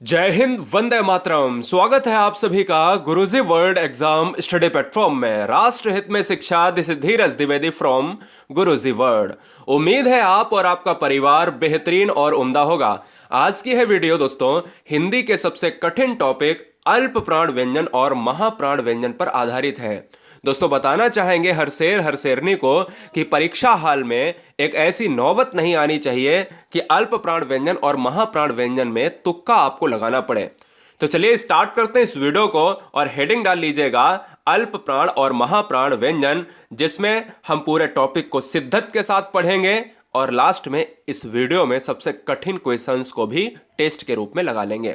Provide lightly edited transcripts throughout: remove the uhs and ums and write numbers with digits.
जय हिंद, वंदे मातरम। स्वागत है आप सभी का गुरुजी वर्ल्ड एग्जाम स्टडी प्लेटफॉर्म में। राष्ट्र हित में शिक्षा, this is Dheeraj Dwivedi from Guruji world. उम्मीद है आप और आपका परिवार बेहतरीन और उम्दा होगा। आज की है वीडियो दोस्तों हिंदी के सबसे कठिन टॉपिक अल्प प्राण व्यंजन और महाप्राण व्यंजन पर आधारित है। दोस्तों बताना चाहेंगे हर शेर हर शेरनी को कि परीक्षा हाल में एक ऐसी नौबत नहीं आनी चाहिए कि अल्प प्राण व्यंजन और महाप्राण व्यंजन में तुक्का आपको लगाना पड़े। तो चलिए स्टार्ट करते हैं इस वीडियो को और हेडिंग डाल लीजिएगा अल्प प्राण और महाप्राण व्यंजन, जिसमें हम पूरे टॉपिक को शिद्दत के साथ पढ़ेंगे और लास्ट में इस वीडियो में सबसे कठिन क्वेश्चंस को भी टेस्ट के रूप में लगा लेंगे।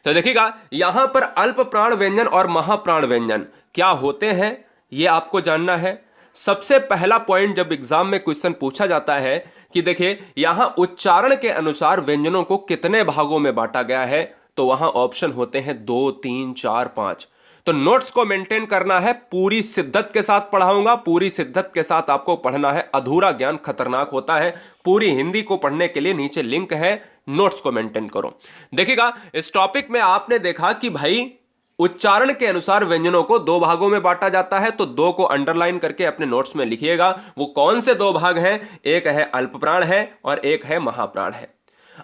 तो देखिएगा यहां पर अल्प प्राण व्यंजन और महाप्राण व्यंजन क्या होते हैं ये आपको जानना है। सबसे पहला पॉइंट जब एग्जाम में क्वेश्चन पूछा जाता है कि देखिए यहां उच्चारण के अनुसार व्यंजनों को कितने भागों में बांटा गया है, तो वहां ऑप्शन होते हैं 2, 3, 4, 5। तो नोट्स को मेंटेन करना है, पूरी शिद्दत के साथ पढ़ाऊंगा, पूरी शिद्दत के साथ आपको पढ़ना है। अधूरा ज्ञान खतरनाक होता है। पूरी हिंदी को पढ़ने के लिए नीचे लिंक है, नोट्स को मेंटेन करो। देखिएगा इस टॉपिक में आपने देखा कि भाई उच्चारण के अनुसार व्यंजनों को दो भागों में बांटा जाता है, तो दो को अंडरलाइन करके अपने नोट्स में लिखिएगा। वो कौन से दो भाग हैं? एक है अल्प प्राण है और एक है महाप्राण है।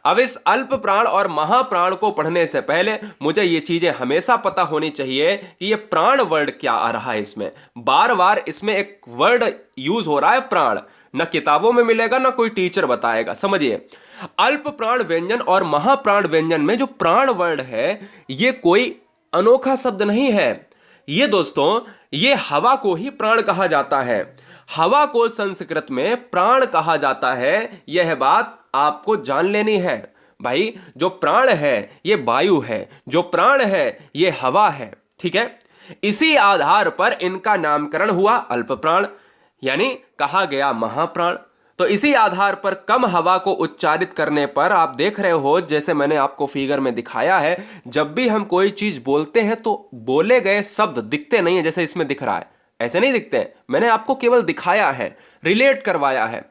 अब इस अल्प प्राण और महाप्राण को पढ़ने से पहले मुझे ये चीजें हमेशा पता होनी चाहिए कि ये प्राण वर्ड क्या आ रहा है। इसमें बार बार इसमें एक वर्ड यूज हो रहा है प्राण, ना किताबों में मिलेगा ना कोई टीचर बताएगा। समझिए अल्प प्राण व्यंजन और महाप्राण व्यंजन में जो प्राण वर्ड है ये कोई अनोखा शब्द नहीं है। ये दोस्तों ये हवा को ही प्राण कहा जाता है। हवा को संस्कृत में प्राण कहा जाता है। यह बात आपको जान लेनी है। भाई जो प्राण है ये वायु है, जो प्राण है ये हवा है। ठीक है, इसी आधार पर इनका नामकरण हुआ अल्प प्राण, यानी कहा गया महाप्राण। तो इसी आधार पर कम हवा को उच्चारित करने पर आप देख रहे हो, जैसे मैंने आपको फिगर में दिखाया है, जब भी हम कोई चीज बोलते हैं तो बोले गए शब्द दिखते नहीं है जैसे इसमें दिख रहा है, ऐसे नहीं दिखते हैं। मैंने आपको केवल दिखाया है, रिलेट करवाया है।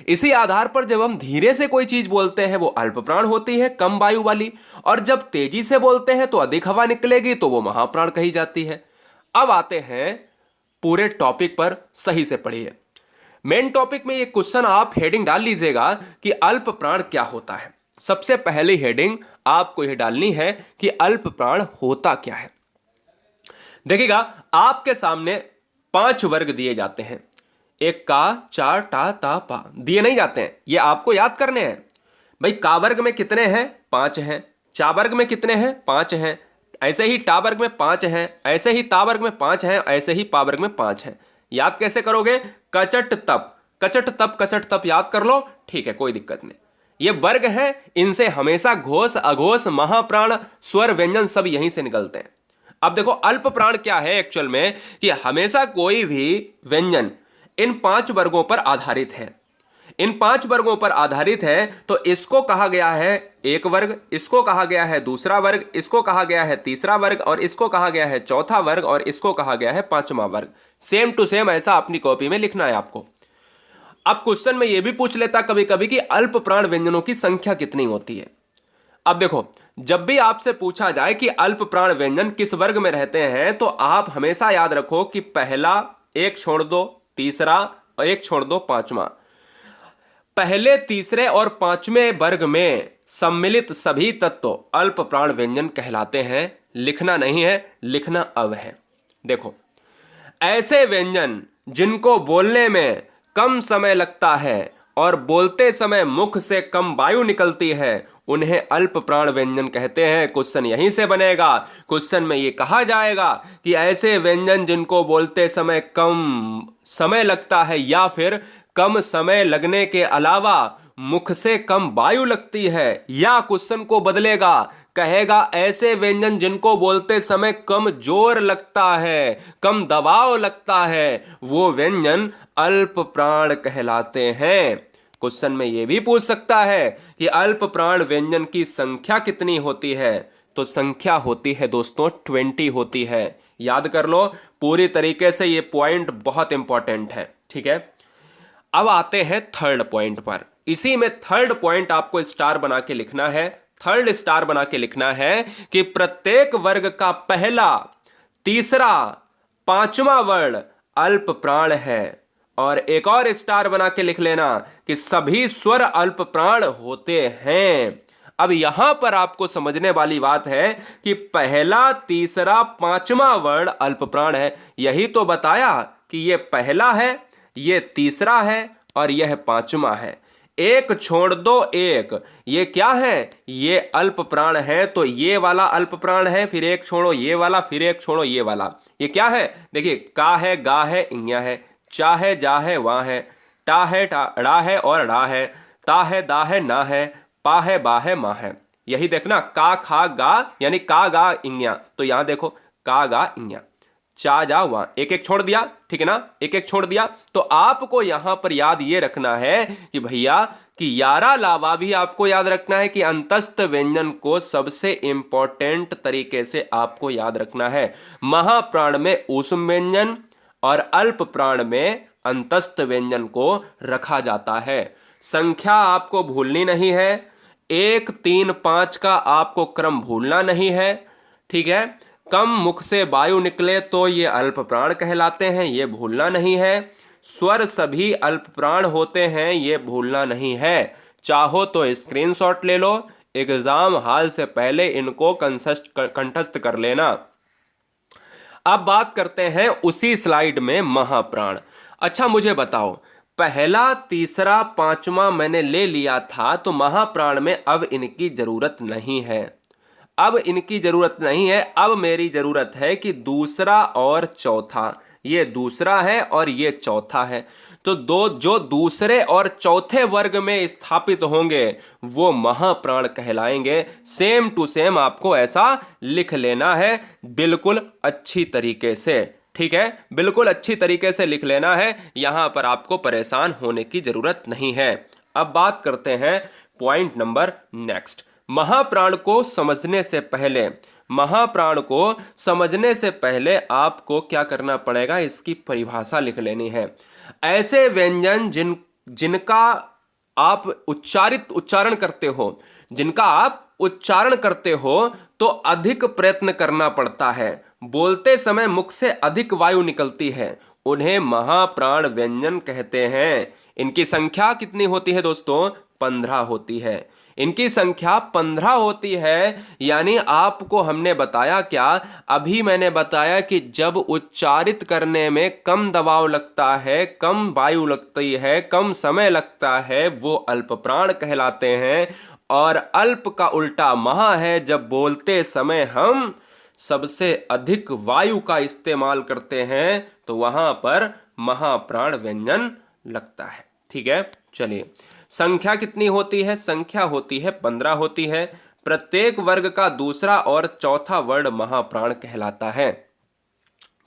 इसी आधार पर जब हम धीरे से कोई चीज बोलते हैं वो अल्प प्राण होती है, कम वायु वाली, और जब तेजी से बोलते हैं तो अधिक हवा निकलेगी तो वो महाप्राण कही जाती है। अब आते हैं पूरे टॉपिक पर, सही से पढ़िए। मेन टॉपिक में ये क्वेश्चन आप हेडिंग डाल लीजिएगा कि अल्प प्राण क्या होता है। सबसे पहली हेडिंग आपको यह डालनी है कि अल्प प्राण होता क्या है। देखिएगा आपके सामने 5 वर्ग दिए जाते हैं। एक का, चार, टा, ता, पा दिए नहीं जाते हैं, ये आपको याद करने हैं। भाई का वर्ग में कितने हैं? 5 हैं। चा वर्ग में कितने हैं? 5 हैं। ऐसे ही टा वर्ग में 5 हैं, ऐसे ही ता वर्ग में 5 हैं, ऐसे ही पा वर्ग में 5 हैं। याद कैसे करोगे? कचट तप, कचट तप, कचट तप याद कर लो। ठीक है, कोई दिक्कत नहीं। ये वर्ग हैं, इनसे हमेशा घोष, अघोष, महाप्राण, स्वर, व्यंजन सब यहीं से निकलते हैं। अब देखो अल्प प्राण क्या है एक्चुअल में, कि हमेशा कोई भी व्यंजन इन 5 वर्गों पर आधारित है। इन 5 वर्गों पर आधारित है, तो इसको कहा गया है एक वर्ग, इसको कहा गया है दूसरा वर्ग, इसको कहा गया है तीसरा वर्ग, और इसको कहा गया है चौथा वर्ग, और इसको कहा गया है 5वां वर्ग। सेम टू सेम ऐसा अपनी कॉपी में लिखना है आपको। अब क्वेश्चन में यह भी पूछ लेता कभी कभी कि अल्प प्राण व्यंजनों की संख्या कितनी होती है। अब देखो जब भी आपसे पूछा जाए कि अल्प प्राण व्यंजन किस वर्ग में रहते हैं, तो आप हमेशा याद रखो कि पहला एक छोड़ दो, तीसरा और एक छोड़ दो, 5वां। पहले, तीसरे और 5वें वर्ग में सम्मिलित सभी तत्व अल्प प्राण व्यंजन कहलाते हैं। लिखना नहीं है, लिखना अब है। देखो ऐसे व्यंजन जिनको बोलने में कम समय लगता है और बोलते समय मुख से कम वायु निकलती है, उन्हें अल्प प्राण व्यंजन कहते हैं। क्वेश्चन यहीं से बनेगा। क्वेश्चन में ये कहा जाएगा कि ऐसे व्यंजन जिनको बोलते समय कम समय लगता है या फिर कम समय लगने के अलावा मुख से कम वायु लगती है, या क्वेश्चन को बदलेगा, कहेगा ऐसे व्यंजन जिनको बोलते समय कम जोर लगता है, कम दबाव लगता है, वो व्यंजन अल्प प्राण कहलाते हैं। क्वेश्चन में यह भी पूछ सकता है कि अल्प प्राण व्यंजन की संख्या कितनी होती है, तो संख्या होती है दोस्तों 20 होती है। याद कर लो पूरी तरीके से, ये पॉइंट बहुत इंपॉर्टेंट है। ठीक है, अब आते हैं थर्ड पॉइंट पर। इसी में थर्ड पॉइंट आपको स्टार बना के लिखना है। थर्ड स्टार बना के लिखना है कि प्रत्येक वर्ग का पहला, तीसरा, पांचवा वर्ण अल्प प्राण है। और एक और स्टार बना के लिख लेना कि सभी स्वर अल्प प्राण होते हैं। अब यहां पर आपको समझने वाली बात है कि पहला, तीसरा, पांचवा वर्ण अल्प प्राण है। यही तो बताया कि यह पहला है, यह तीसरा है और यह पांचवा है। एक छोड़ दो एक, ये क्या है, ये अल्प प्राण है। तो ये वाला अल्प प्राण है, फिर एक छोड़ो ये वाला, फिर एक छोड़ो ये वाला। ये क्या है, देखिए, का है, गा है, इया है, चा है, जा है, वहां है, टा है, ड़ा है और ड़ा है, ता है, दा है, ना है, पा है, बा है, मा है। यही देखना, का खा गा यानी का गा इया। तो यहां देखो, का गा इया, चा जा वहां, एक एक छोड़ दिया, ठीक है ना, एक एक छोड़ दिया। तो आपको यहां पर याद ये रखना है कि भैया कि यारा लावा भी आपको याद रखना है कि अंतस्थ व्यंजन को सबसे इंपॉर्टेंट तरीके से आपको याद रखना है। महाप्राण में ऊष्म व्यंजन और अल्प प्राण में अंतस्थ व्यंजन को रखा जाता है। संख्या आपको भूलनी नहीं है, 1, 3, 5 का आपको क्रम भूलना नहीं है, ठीक है। कम मुख से वायु निकले तो ये अल्प प्राण कहलाते हैं, ये भूलना नहीं है। स्वर सभी अल्प प्राण होते हैं, ये भूलना नहीं है। चाहो तो स्क्रीनशॉट ले लो, एग्जाम हाल से पहले इनको कंठस्थ कर लेना। अब बात करते हैं उसी स्लाइड में महाप्राण। अच्छा मुझे बताओ, पहला, तीसरा, पांचवा मैंने ले लिया था, तो महाप्राण में अब इनकी जरूरत नहीं है। अब इनकी जरूरत नहीं है, अब मेरी जरूरत है कि दूसरा और चौथा। ये दूसरा है और ये चौथा है। तो जो दूसरे और चौथे वर्ग में स्थापित होंगे वो महाप्राण कहलाएंगे। सेम टू सेम आपको ऐसा लिख लेना है, बिल्कुल अच्छी तरीके से, ठीक है, बिल्कुल अच्छी तरीके से लिख लेना है। यहां पर आपको परेशान होने की जरूरत नहीं है। अब बात करते हैं पॉइंट नंबर नेक्स्ट। महाप्राण को समझने से पहले आपको क्या करना पड़ेगा, इसकी परिभाषा लिख लेनी है। ऐसे व्यंजन जिनका आप उच्चारण करते हो तो अधिक प्रयत्न करना पड़ता है, बोलते समय मुख से अधिक वायु निकलती है, उन्हें महाप्राण व्यंजन कहते हैं। इनकी संख्या कितनी होती है दोस्तों, 15 होती है। इनकी संख्या 15 होती है। यानी आपको हमने बताया क्या, अभी मैंने बताया कि जब उच्चारित करने में कम दबाव लगता है, कम वायु लगती है, कम समय लगता है, वो अल्प प्राण कहलाते हैं। और अल्प का उल्टा महा है, जब बोलते समय हम सबसे अधिक वायु का इस्तेमाल करते हैं तो वहां पर महाप्राण व्यंजन लगता है, ठीक है। चलिए, संख्या कितनी होती है, संख्या होती है 15 होती है। प्रत्येक वर्ग का दूसरा और चौथा वर्ण महाप्राण कहलाता है।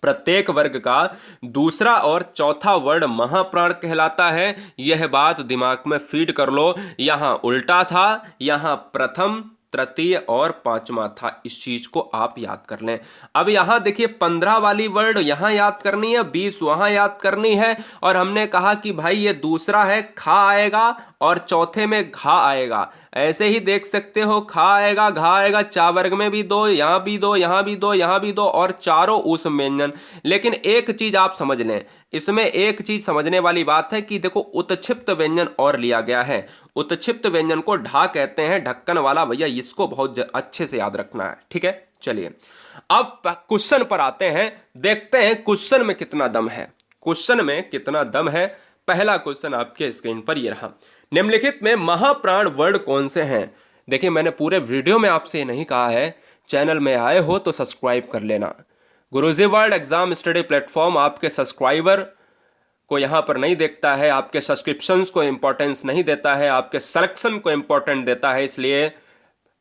प्रत्येक वर्ग का दूसरा और चौथा वर्ण महाप्राण कहलाता है। यह बात दिमाग में फीड कर लो। यहां उल्टा था, यहां प्रथम, तृतीय और पांचवा था। इस चीज को आप याद कर लें। अब यहां देखिए 15 वाली वर्ड यहां याद करनी है, 20 वहां याद करनी है। और हमने कहा कि भाई ये दूसरा है, खा आएगा और चौथे में घा आएगा। ऐसे ही देख सकते हो, खा आएगा, घा आएगा, चा वर्ग में भी 2, यहां भी 2, यहां भी 2, यहां भी 2 और चारों ऊष्म व्यंजन। लेकिन एक चीज आप समझ लें, इसमें एक चीज समझने वाली बात है कि देखो उत्क्षिप्त व्यंजन और लिया गया है। उत्क्षिप्त व्यंजन को ढा कहते हैं, ढक्कन वाला। भैया इसको बहुत अच्छे से याद रखना है, ठीक है। चलिए अब क्वेश्चन पर आते हैं, देखते हैं क्वेश्चन में कितना दम है। क्वेश्चन में कितना दम है, पहला क्वेश्चन आपके स्क्रीन पर ये रहा। निम्नलिखित में महाप्राण वर्ड कौन से हैं। देखिए मैंने पूरे वीडियो में आपसे ये नहीं कहा है, चैनल में आए हो तो सब्सक्राइब कर लेना। गुरुजी वर्ल्ड एग्जाम स्टडी प्लेटफॉर्म आपके सब्सक्राइबर को यहाँ पर नहीं देखता है, आपके सब्सक्रिप्शंस को इंपॉर्टेंस नहीं देता है, आपके सिलेक्शन को इंपॉर्टेंट देता है। इसलिए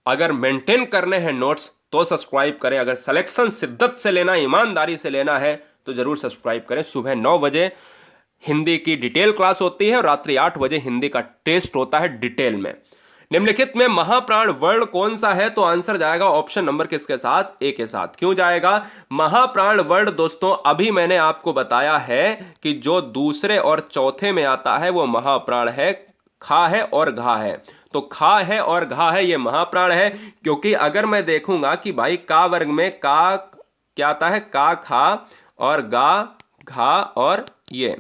अगर मेंटेन करने हैं नोट्स तो सब्सक्राइब करें, अगर सिलेक्शन शिद्दत से लेना, ईमानदारी से लेना है तो जरूर सब्सक्राइब करें। सुबह 9 बजे हिंदी की डिटेल क्लास होती है और रात्रि 8 बजे हिंदी का टेस्ट होता है डिटेल में। निम्नलिखित में महाप्राण वर्ण कौन सा है, तो आंसर जाएगा ऑप्शन नंबर किसके साथ, ए के साथ। क्यों जाएगा महाप्राण वर्ण दोस्तों, अभी मैंने आपको बताया है कि जो दूसरे और चौथे में आता है वो महाप्राण है, खा है और घा है। तो खा है और घा है, ये महाप्राण है। क्योंकि अगर मैं देखूंगा कि भाई का वर्ग में का क्या आता है, का खा और गा घा और ये,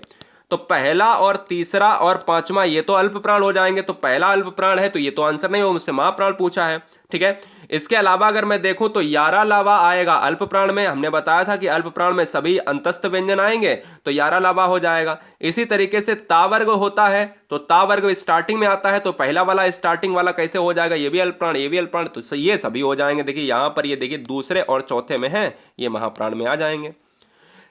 तो पहला और तीसरा और पांचवा ये तो अल्प प्राण हो जाएंगे, तो पहला अल्प प्राण है तो ये तो आंसर नहीं हो, मुझसे महाप्राण पूछा है। ठीक है, इसके अलावा अगर मैं देखूं तो यारा लावा आएगा अल्प प्राण में, हमने बताया था कि अल्प प्राण में सभी अंतस्थ व्यंजन आएंगे तो यारा लावा हो जाएगा। इसी तरीके से ता वर्ग होता है तो ता वर्ग स्टार्टिंग में आता है, तो पहला वाला स्टार्टिंग वाला कैसे हो जाएगा, ये भी अल्प प्राण ये भी अल्प प्राण, तो ये सभी हो जाएंगे। देखिए यहां पर ये देखिए दूसरे और चौथे में है, ये महाप्राण में आ जाएंगे।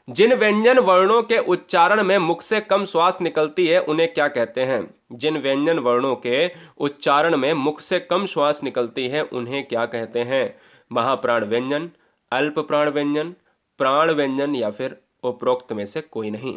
जिन व्यंजन वर्णों के उच्चारण में मुख से कम श्वास निकलती है उन्हें क्या कहते हैं? जिन व्यंजन वर्णों के उच्चारण में मुख से कम श्वास निकलती है उन्हें क्या कहते हैं? महाप्राण व्यंजन, अल्प प्राण व्यंजन, प्राण व्यंजन या फिर उपरोक्त में से कोई नहीं।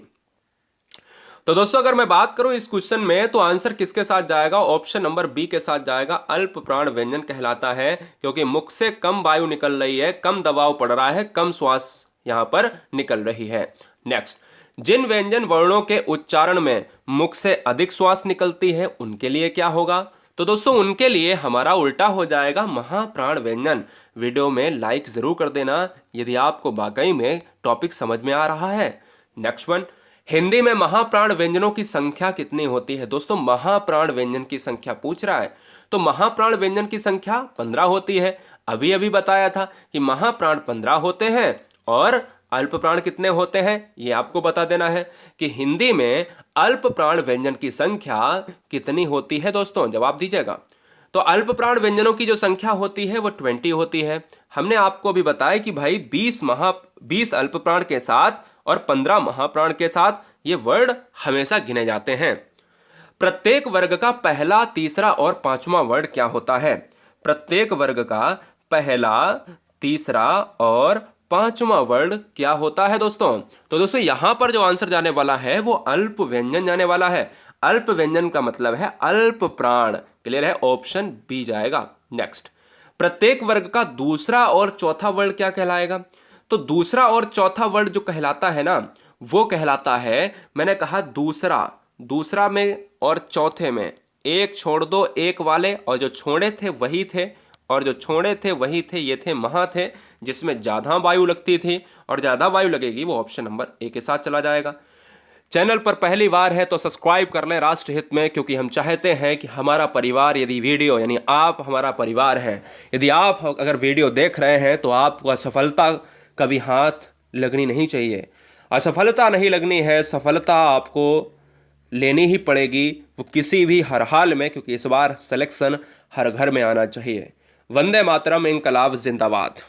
तो दोस्तों अगर मैं बात करूं इस क्वेश्चन में तो आंसर किसके साथ जाएगा? ऑप्शन नंबर बी के साथ जाएगा। अल्प प्राण व्यंजन कहलाता है क्योंकि मुख से कम वायु निकल रही है, कम दबाव पड़ रहा है, कम श्वास यहां पर निकल रही है। नेक्स्ट, जिन व्यंजन वर्णों के उच्चारण में मुख से अधिक श्वास निकलती है उनके लिए क्या होगा? तो दोस्तों उनके लिए हमारा उल्टा हो जाएगा महाप्राण व्यंजन। वीडियो में लाइक जरूर कर देना यदि आपको वाकई में टॉपिक समझ में आ रहा है। नेक्स्ट वन, हिंदी में महाप्राण व्यंजनों की संख्या कितनी होती है? दोस्तों महाप्राण व्यंजन की संख्या पूछ रहा है, तो महाप्राण व्यंजन की संख्या 15 होती है। अभी अभी बताया था कि महाप्राण 15 होते हैं और अल्प प्राण कितने होते हैं, ये आपको बता देना है कि हिंदी में अल्प प्राण व्यंजन की संख्या कितनी होती है। दोस्तों जवाब दीजिएगा। तो अल्प प्राण व्यंजनों की जो संख्या होती है वो 20 होती है। हमने आपको अभी बताया कि भाई 20 अल्प प्राण के साथ और 15 महाप्राण के साथ ये वर्ड हमेशा गिने जाते हैं। प्रत्येक वर्ग का पहला, तीसरा और पांचवा वर्ड क्या होता है? प्रत्येक वर्ग का पहला, तीसरा और पांचवा वर्ड क्या होता है दोस्तों? तो दोस्तों यहां पर जो आंसर जाने वाला है वो अल्प व्यंजन जाने वाला है। अल्प व्यंजन का मतलब है अल्प प्राण। क्लियर है, ऑप्शन बी जाएगा। नेक्स्ट, प्रत्येक वर्ग का दूसरा और चौथा वर्ड क्या कहलाएगा? तो दूसरा और चौथा वर्ड जो कहलाता है ना वो कहलाता है, मैंने कहा दूसरा में और चौथे में एक छोड़ दो एक वाले, और जो छोड़े थे वही थे, और जो छोड़े थे वही थे, ये थे महा थे, जिसमें ज्यादा वायु लगती थी और ज्यादा वायु लगेगी वो ऑप्शन नंबर ए के साथ चला जाएगा। चैनल पर पहली बार है तो सब्सक्राइब कर लें राष्ट्रहित में, क्योंकि हम चाहते हैं कि हमारा परिवार, यदि वीडियो यानी आप हमारा परिवार है, यदि आप अगर वीडियो देख रहे हैं तो आपको असफलता कभी हाथ लगनी नहीं चाहिए। असफलता नहीं लगनी है, सफलता आपको लेनी ही पड़ेगी, वो किसी भी हर हाल में, क्योंकि इस बार सिलेक्शन हर घर में आना चाहिए। वंदे मातरम, इंकलाब जिंदाबाद।